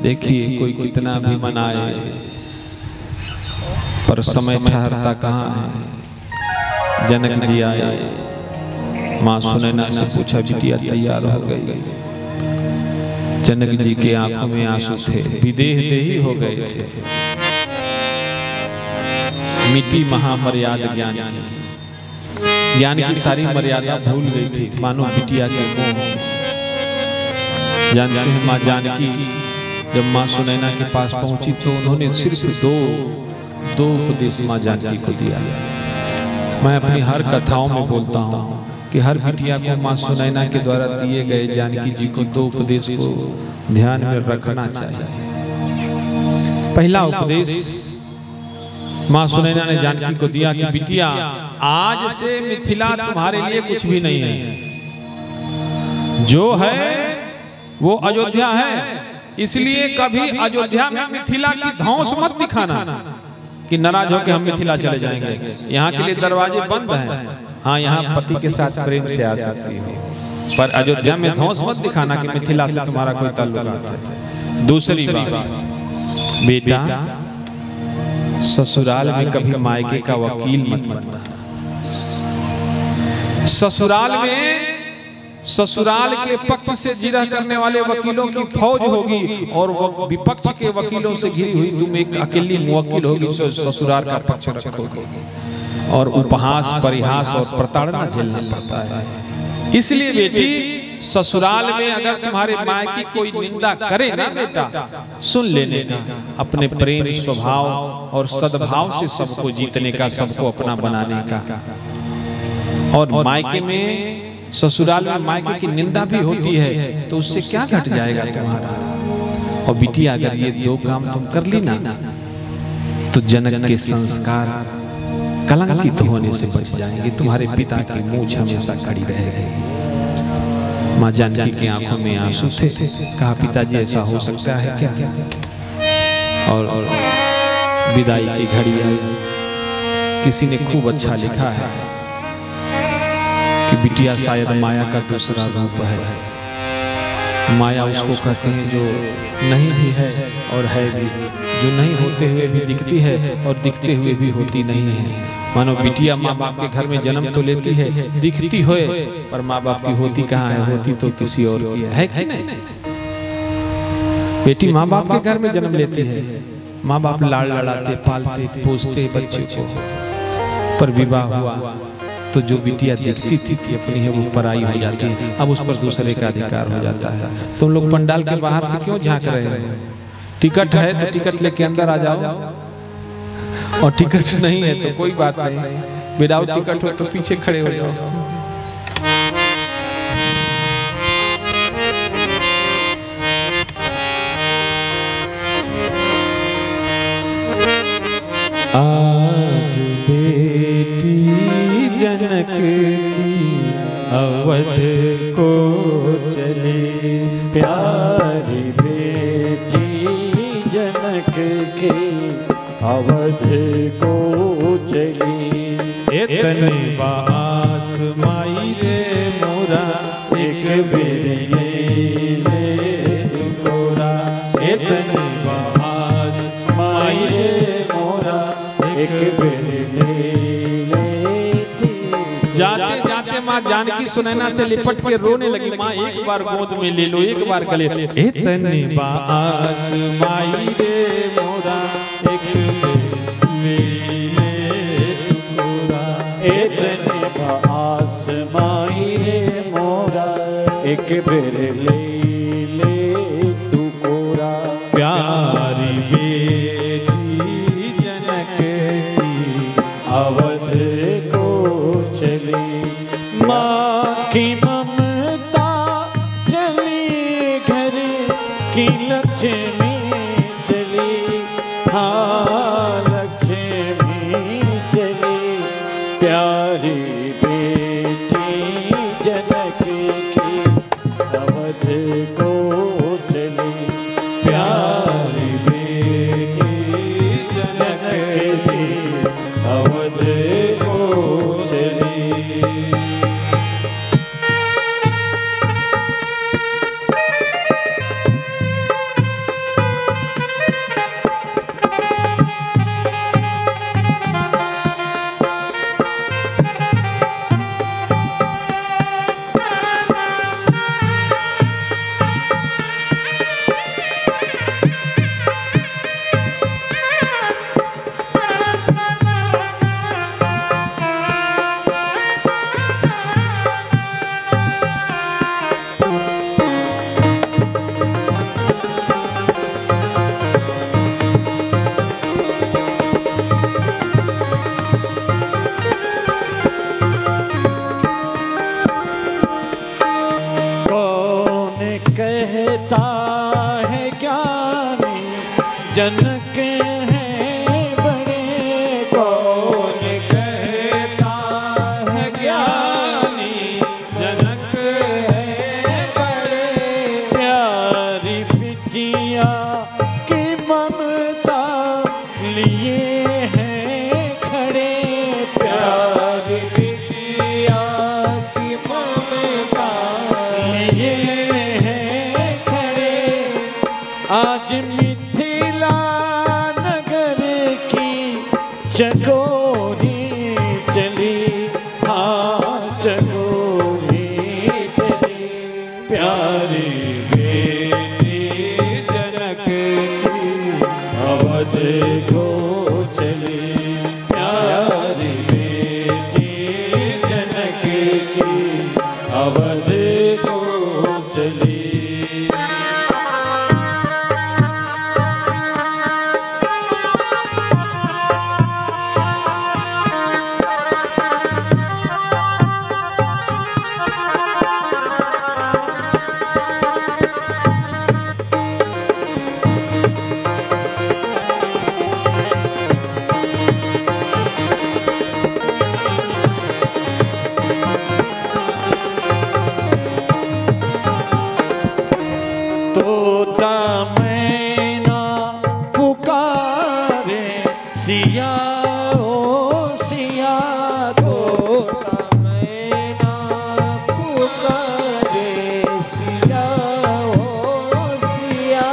देखिए कोई कितना भी मनाए पर समय ठहरता कहाँ है। जनक जी आए, माँ सुनैना से पूछा बिटिया तैयार हो गई। जनक जी के आंखों में आंसू थे, विदेह देही हो गए थे। मिट्टी महामर्यादा ज्ञान की, ज्ञान की सारी मर्यादा भूल गई थी मानो बिटिया के मोह। जानते हैं माँ जानकी जब माँ सुनैना के पास पहुंची तो उन्होंने सिर्फ दो उपदेश माँ जानकी को दिया। मैं अपनी हर कथाओं में बोलता हूँ कि हर बिटिया को माँ सुनैना के द्वारा दिए गए जानकी जी को 2 उपदेश को ध्यान में रखना चाहिए। पहला उपदेश माँ सुनैना ने जानकी को दिया कि बिटिया आज से मिथिला तुम्हारे लिए कुछ भी नहीं है, जो है वो अयोध्या है। इसलिए कभी अयोध्या में मिथिला की धौंस मत दिखाना कि नाराज होकर हम मिथिला चले जाएंगे। यहाँ के लिए दरवाजे बंद हैं। हाँ, यहाँ पति के साथ प्रेम से आ सकती हो, पर अयोध्या में धौंस मत दिखाना कि मिथिला से तुम्हारा कोई ताल्लुक है। दूसरी बात, बेटा ससुराल में कभी मायके का वकील मत बनना। ससुराल में ससुराल के पक्ष से जिरह करने वाले वकीलों की फौज होगी और विपक्ष के वकीलों से घिरी हुई तुम एक अकेली मुवक्किल होगी। ससुराल का पक्ष रखोगे और उपहास, परिहास और प्रताड़ना झेलना पड़ता है। इसलिए बेटी ससुराल में अगर तुम्हारे मायके कोई निंदा करे ना बेटा, सुन लेने का, अपने प्रेम स्वभाव और सद्भाव से सबको जीतने का, सबको अपना बनाने का। और मायके में ससुराल में मायके की निंदा भी होती है तो उससे क्या घट जाएगा तुम्हारा। और बिटिया अगर ये 2 काम तुम कर ली ना तो जनक के संस्कार कलंकित होने से बच जाएंगे। तुम्हारे पिता की मूंछ हमेशा कड़ी रहेगी। माँ जानकी की आंखों में आंसू थे। कहा पिताजी ऐसा हो सकता है क्या। और विदाई की घड़ी आई। किसी ने खूब अच्छा लिखा है कि बिटिया शायद माया का दूसरा रूप है। माया उसको कहते हैं जो नहीं भी है और है भी, जो नहीं होते हुए भी दिखती है और दिखते हुए भी होती नहीं है। मानो बिटिया माँ बाप के घर में जन्म तो लेती है, दिखती होए पर माँ बाप की होती कहाँ है, होती तो किसी और की है कि नहीं। बेटी माँ बाप के घर में जन्म लेती है, माँ बाप लाड़ लड़ाते, पालते, पोसते बच्चे को, पर विवाह हुआ तो जो बिटिया दिखती थी अपनी है वो पराई हो जाती है। अब उस पर दूसरे का अधिकार हो जाता है। तुम लोग पंडाल के बाहर से क्यों झांक रहे हो। टिकट है तो टिकट लेके अंदर आ जाओ, और टिकट नहीं है तो कोई बात नहीं, विदाउट टिकट हो तो पीछे खड़े हो जाओ। आज बेटी जनक की अवध को चली, प्यारी बेटी जनक की अवध को चली। इतने बास माई रे मोरा एक बेर ले तुकोरा। इतने बास माई रे मोरा एक बेर जाते जाते माँ जानकी सुनैना से लिपट के रोने लगी। माँ एक बार गोद में ले लो, एक बार गले। इतनी बास माई रे मोरा एक ले तुकोरा। इतनी बास माई रे मोरा एक बेर ले तू कोरा। प्यारी बेटी जनक की अवध को चली। माँ की ममता चली घर की लक्ष्मी चली। हाँ लक्ष्मी चली। प्यारी बेटी जनक की अवध को चली। प्यारी बेटी जनक की अवध को चली। ज्ञानी जनक है बड़े। कौन कहता है ज्ञानी जनक है बड़े। प्यारी बिटिया की ममता लिए हैं खड़े। प्यारी बिटिया की ममता लिए हैं खड़े। आज मिथिला नगर की चकोरी चली। हाँ चकोरी चली। प्यारी बेटी जनक की अवध को चली। प्यारी बेटी जनक की अवध को चली। तोता मैना पुकारे सिया ओ सिया। तोता मैना पुकारे सिया हो सिया।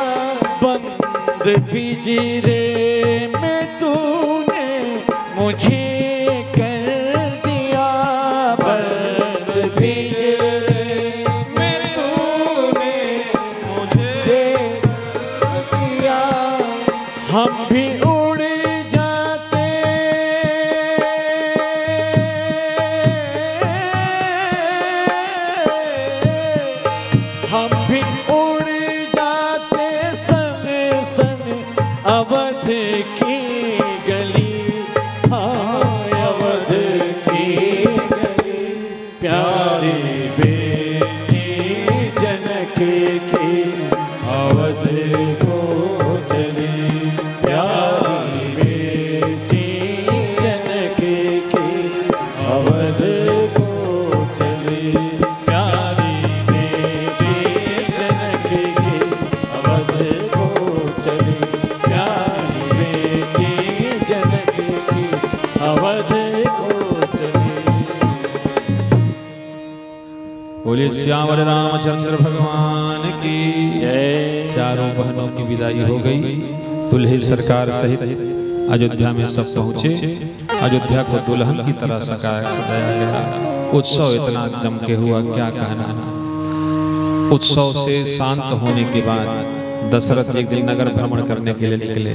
बंद पिंजरे में तूने मुझे कर दिया। बंद पिंजरे में तूने मुझे किया। हम भी उड़ जाते। हम भी उड़ जाते सन सन अवध की गली। हाँ अवध की गली। प्यारी बेटी जनक की अवध को चली। प्यारी बेटी जनक की अवध को चली। प्यारी बेटी जनक की अवध को चली। प्यारी बेटी जनक की अवध को चली। बोले श्यावर रामचंद्र भगवान की जय। चारों बहनों की विदाई हो गई। दुल्हे सरकार सहित अयोध्या में सब पहुंचे। अयोध्या को दुल्हन की तरह सजाया गया। उत्सव इतना जम के हुआ क्या कहना। उत्सव से शांत होने के बाद दशरथ एक दिन नगर भ्रमण करने के लिए निकले।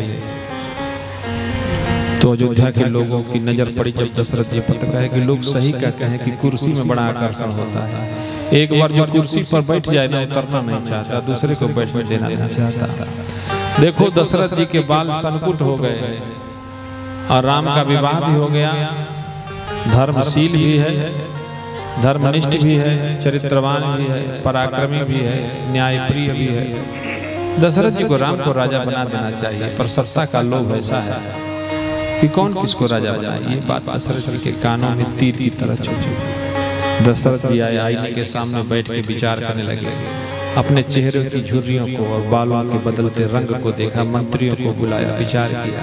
तो अयोध्या के लोगों की नजर पड़ी जब दशरथ जी पता है कि लोग सही कहते हैं कि कुर्सी में बड़ा आकर्षण होता है। एक बार जो कुर्सी पर बैठ जाए ना उतरना नहीं चाहता, दूसरे को बैठने देना नहीं चाहता। देखो दशरथ जी के बाल संकुट हो गए और राम का विवाह भी हो गया। धर्मशील भी है, धर्मनिष्ठ भी है, चरित्रवान भी है, पराक्रमी भी है, न्यायप्रिय भी है। दशरथ जी को राम को राजा बना देना चाहिए, पर सत्ता का लोभ ऐसा है कि कौन किसको राजा बनाए। ये बात दशरथ जी के कानों में तीर की तरह चुभी। दशरथ जी आए, आईने के सामने बैठ के विचार करने लगे। अपने चेहरे की झुर्रियों को और बालों के बदलते रंग को देखा। मंत्रियों को बुलाया, विचार किया।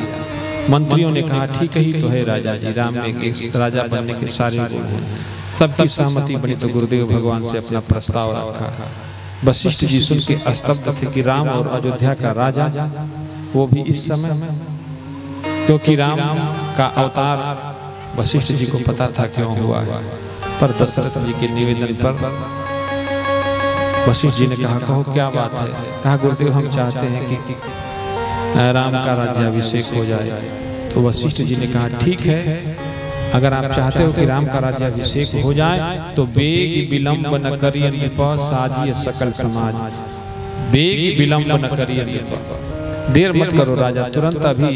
मंत्रियों ने कहा ठीक ही तो है राजा जी, राम में एक राजा बनने के सारे गुण हैं। सबकी सहमति बनी तो गुरुदेव भगवान से अपना प्रस्ताव रखा। वशिष्ठ जी सुन के स्तब्ध थे कि राम और अयोध्या का राजा, वो भी इस समय, क्योंकि राम का अवतार वशिष्ठ जी को पता था क्यों हुआ है। पर दशरथ जी के निवेदन पर वशिष्ठ जी ने कहा कहो क्या बात है। कहा गुरुदेव हम चाहते हैं कि राम का राज्याभिषेक हो जाए। तो वशिष्ठ जी ने कहा ठीक है, अगर आप चाहते हो कि राम का राज्याभिषेक हो जाए तो बेग विलंब न करिए नृप साजिए सकल समाज। बेग विलंब न करिए नृप, देर मत करो राजा, तुरंत अभी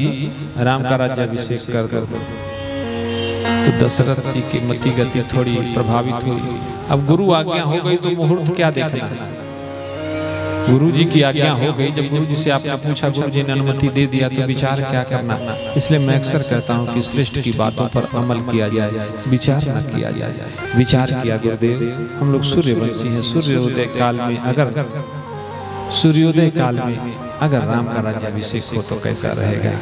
राम का राज्याभिषेक कर दो। तो दशरथ जी की मति गति थोड़ी प्रभावित हुई। अब गुरु आज्ञा हो गई तो मुहूर्त क्या देखना। गुरु जी की आज्ञा हो गई। जब गुरु जी से आपने पूछा, गुरु जी ने अनुमति दे दिया, तो विचार क्या करना। इसलिए मैं अक्सर कहता हूँ कि श्रेष्ठ की बातों पर अमल किया जाए, विचार न किया जाए। विचार किया गुरुदेव, हम लोग सूर्यवंशी हैं। सूर्योदय काल में अगर राम का राज्याभिषेक हो तो कैसा रहेगा।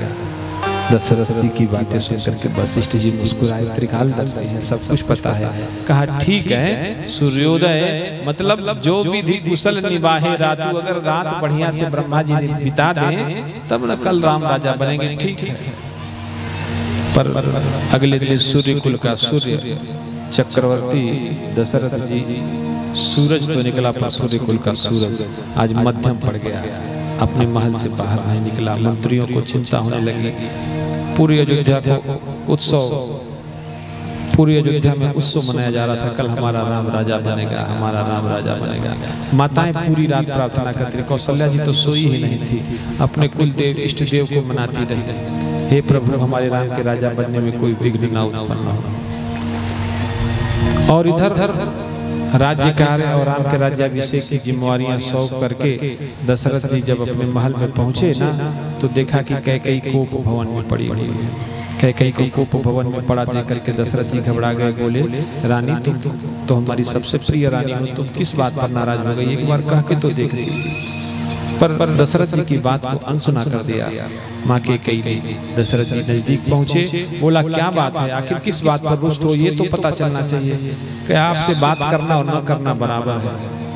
दशरथ जी की बातें सुनकर के वशिष्ठ जी मुस्कुराए, त्रिकालदर्शी हैं, सब कुछ पता है। कहा ठीक है, सूर्योदय मतलब जो विधि कुशल निभाए रातु, अगर रात बढ़िया से ब्रह्मा जी ने बिता दें तब न कल राम राजा बनेंगे, ठीक है। पर अगले दिन सूर्य कुल का सूर्य चक्रवर्ती दशरथ जी, सूरज तो निकला पर सूर्य कुल का सूरज आज मध्यम पड़ गया, अपने महल से बाहर नहीं निकला। मंत्रियों को चिंता होने लगी। पूरी अयोध्या में उत्सव मनाया जा रहा था, कल हमारा राम राजा बनेगा, हमारा राम राजा बनेगा। माताएं पूरी रात प्रार्थना करती। कौशल्या जी तो सोई ही नहीं थी, अपने कुल देव इष्ट देव को मनाती रही, हे प्रभु हमारे राम के राजा बनने में कोई विघ्न न उत्पन्न हो। और इधर राज्य कार्य और राम के राज्याभिषेक की जिम्मेवारियां सौंप करके दशरथ जी जब अपने महल में पहुंचे ना, तो देखा कि कैकेयी कोप भवन में पड़ी हुई है। कैकेयी को कोप भवन में पड़ा देख करके दशरथ जी घबरा गए, बोले रानी तुम तो हमारी सबसे प्रिय रानी हो, तुम किस बात पर नाराज हो गई, एक बार कह के तो देखती। पर दशरथ जी की बात को अनसुना कर दिया माँ कैकेयी ने। दशरथ जी नजदीक पहुंचे, बोला क्या बात है, आखिर किस बात पर रुष्ट हो, ये तो पता चलना चाहिए। क्या आपसे बात करना और न करना बराबर है?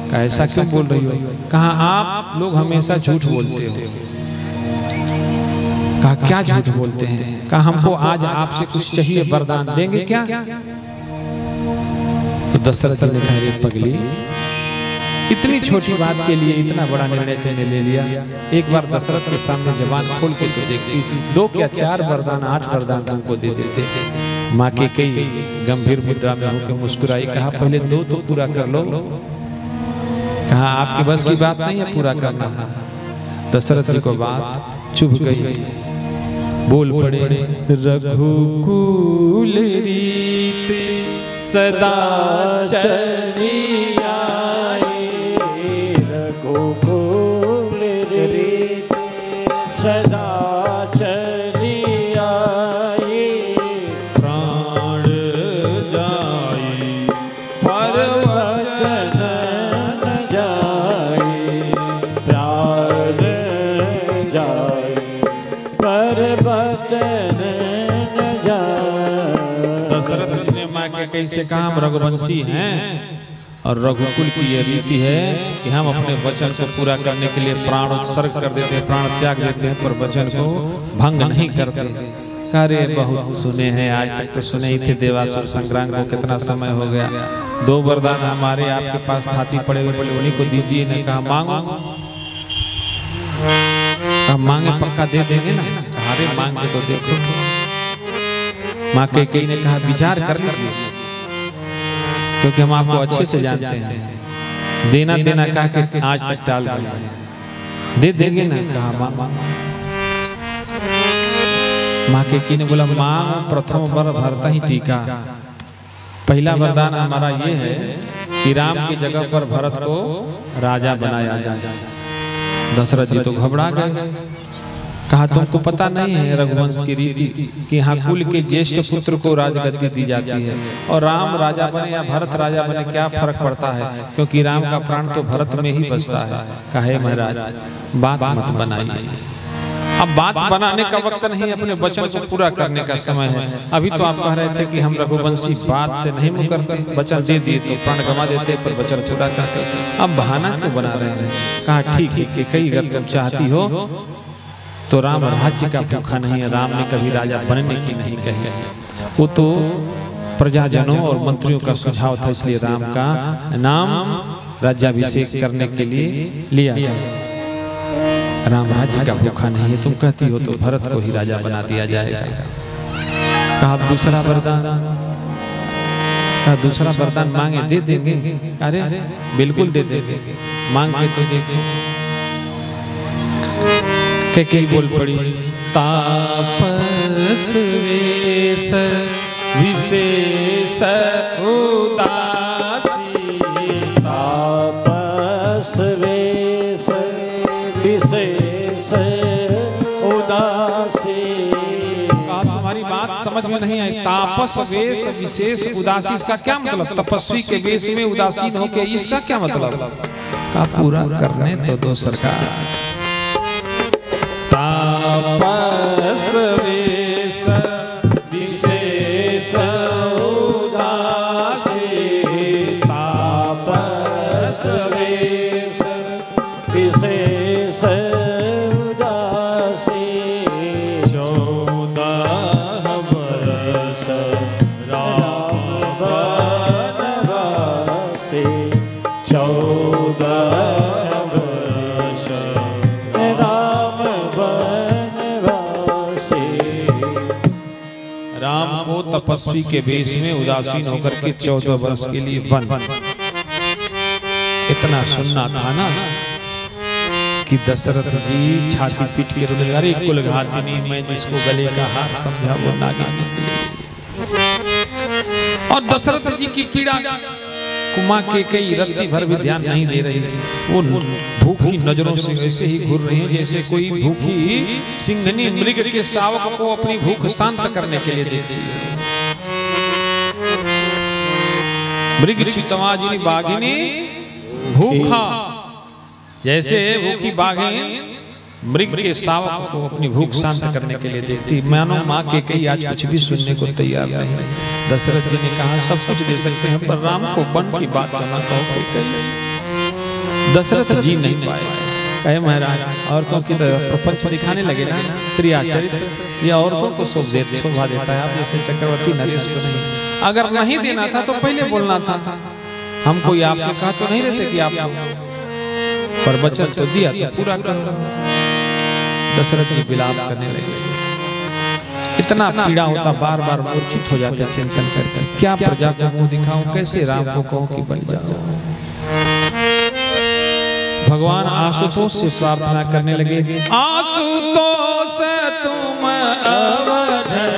क्या ऐसा क्यों बोल रही हो? कहा आप लोग हमेशा झूठ बोलते हो। कहा क्या झूठ बोलते हैं? कहा हमको आज आपसे कुछ चाहिए, वरदान देंगे क्या? तो दशरथ जी ने कहा रे पगली, इतनी छोटी बात के लिए इतना बड़ा निर्णय तुमने ले लिया। एक बार दशरथ के सामने जबान खोल के तो देखती, 2 क्या 4 वरदान 8 वरदान तुमको दे देते। माँ कैकेयी गंभीर मुद्रा में होकर मुस्कुराई, कहा पहले 2 तो पूरा कर लो। कहा आपके बस की बात नहीं है पूरा करना। दशरथ जी को बात चुभ गई, बोल पड़े रघुकुल रीत सदा चली सदा चली आई, प्राण जाई पर वचन न जाई, प्राण जाई पर वचन न जाई। दशरथ ने माँ कैकेयी से कहा हम रघुवंशी हैं और रघुकुल की ये रीति है कि हम अपने वचन को पूरा करने के लिए प्राण उत्सर्ग कर देते हैं, प्राण त्याग देते हैं, पर वचन को भंग नहीं करते। अरे बहुत सुने हैं, आज तक तो सुने ही थे। देवासुर संग्राम को कितना समय हो गया, 2 वरदान हमारे आपके पास हाथी पड़े हुए, बोले उन्हीं को दीजिए। ने कहा मांगो। हम मांगे पक्का दे देंगे ना। अरे मांगे तो देखो। माँ कैकेयी ने कहा विचार कर लीजिए, क्योंकि हम आपको अच्छे से जानते हैं। देना देना कहा के आज तक टाल रहे हैं, दे देंगे ना। कहा माँ। माँ कैकेयी ने बोला माँ प्रथम वर भरता ही टीका। पहला वरदान हमारा ये है कि राम की जगह पर भरत को राजा बनाया जाए। दशरथ जी तो घबरा गए। कहा तुमको पता नहीं है रघुवंश की रीति कि यहाँ कुल के ज्येष्ठ पुत्र को राजगद्दी दी जाती है, और राम राजा बने या भरत राजा बने क्या फर्क पड़ता है, क्योंकि राम का प्राण तो भरत में ही बसता है। कहे महाराज बात मत बनाइए, अब बात बनाने का वक्त नहीं, अपने वचन को पूरा करने का समय है। अभी तो आप कह रहे थे कि हम रघुवंशी बात से नहीं मुकरते, वचन दे दिए तो प्राण गंवा देते, पर वचन पूरा करते। अब बहाना क्यों बना रहे हैं? कहा ठीक है कैकेयी अगर तुम चाहती हो तो राम राज्य का भूखा नहीं है, राम ने कभी राजा बनने की नहीं कही है। वो तो प्रजाजनों और मंत्रियों का सुझाव था, इसलिए राम का नाम राज्याभिषेक करने के लिए लिया गया। राम राज्य का भूखा नहीं है, तुम कहती हो तो भरत को ही राजा बना दिया जाएगा। कहा दूसरा वरदान, कहा दूसरा वरदान मांगे दे देंगे। अरे बिल्कुल दे देंगे, मांग के तो देंगे। कैकेयी बोल पड़ी तापस वेश विशेष उदासी, तापस वेश समझ में नहीं आई। तापस वेश विशेष उदासी, इसका क्या मतलब? तपस्वी के वेश में उदासीन होके, इसका क्या मतलब? का पूरा करने तो दो सरकार। तापस वेश विशेष उदासी, तापस वेश विशेष उदासी, 14 वर्ष राम वनवासी, 14 वर्ष राम वनवासी। राम को तपस्वी के वेश में उदासीन होकर के 14 वर्ष के लिए वन। इतना सुनना था ना कि दशरथ जी छाती पीट के रोने लगे, अरे कुलघातिनी, मैं जिसको गले का हार समझा वो नागिन निकली। और दशरथ जी की पीड़ा कुमा के कई रत्ती भर भी ध्यान नहीं दे रही। वो भूखी नजरों से ऐसे ही घूर रही है जैसे कोई भूखी सिंघनी मृग के शावक को अपनी भूख शांत करने के लिए देखती है। मृग चितवाजिनी बाघिनी भूखा, जैसे भूखी बाघिन मृग के शावक को अपनी भूख शांत करने के लिए देखती। मानो माँ के कई आज कुछ भी सुनने को तैयार नहीं। दशरथ जी ने कहा सब कुछ दे सकते हैं पर राम को वन की बात तो ना कहो। दशरथ जी नहीं पाए, कहे महाराज औरतों की प्रपंच दिखाने लगे ना, त्रिया चरित्र ये औरतों को शोभा देता है, आप जैसे चक्रवर्ती नरेश को नहीं। अगर नहीं देना था तो पहले बोलना था, हम कोई आपसे कहा तो नहीं रहते कि आप, पर वचन तो दिया तो पूरा करो। दशरथ जी विलाप करने लगे, इतना पीड़ा होता, बार बार मूर्छित हो जाते चिंतन करके, क्या प्रजा को मुंह दिखाऊं, कैसे राम को कहूं कि बन जाओ। भगवान आशुतोष से प्रार्थना करने लगे, आशुतोष तुम अवधर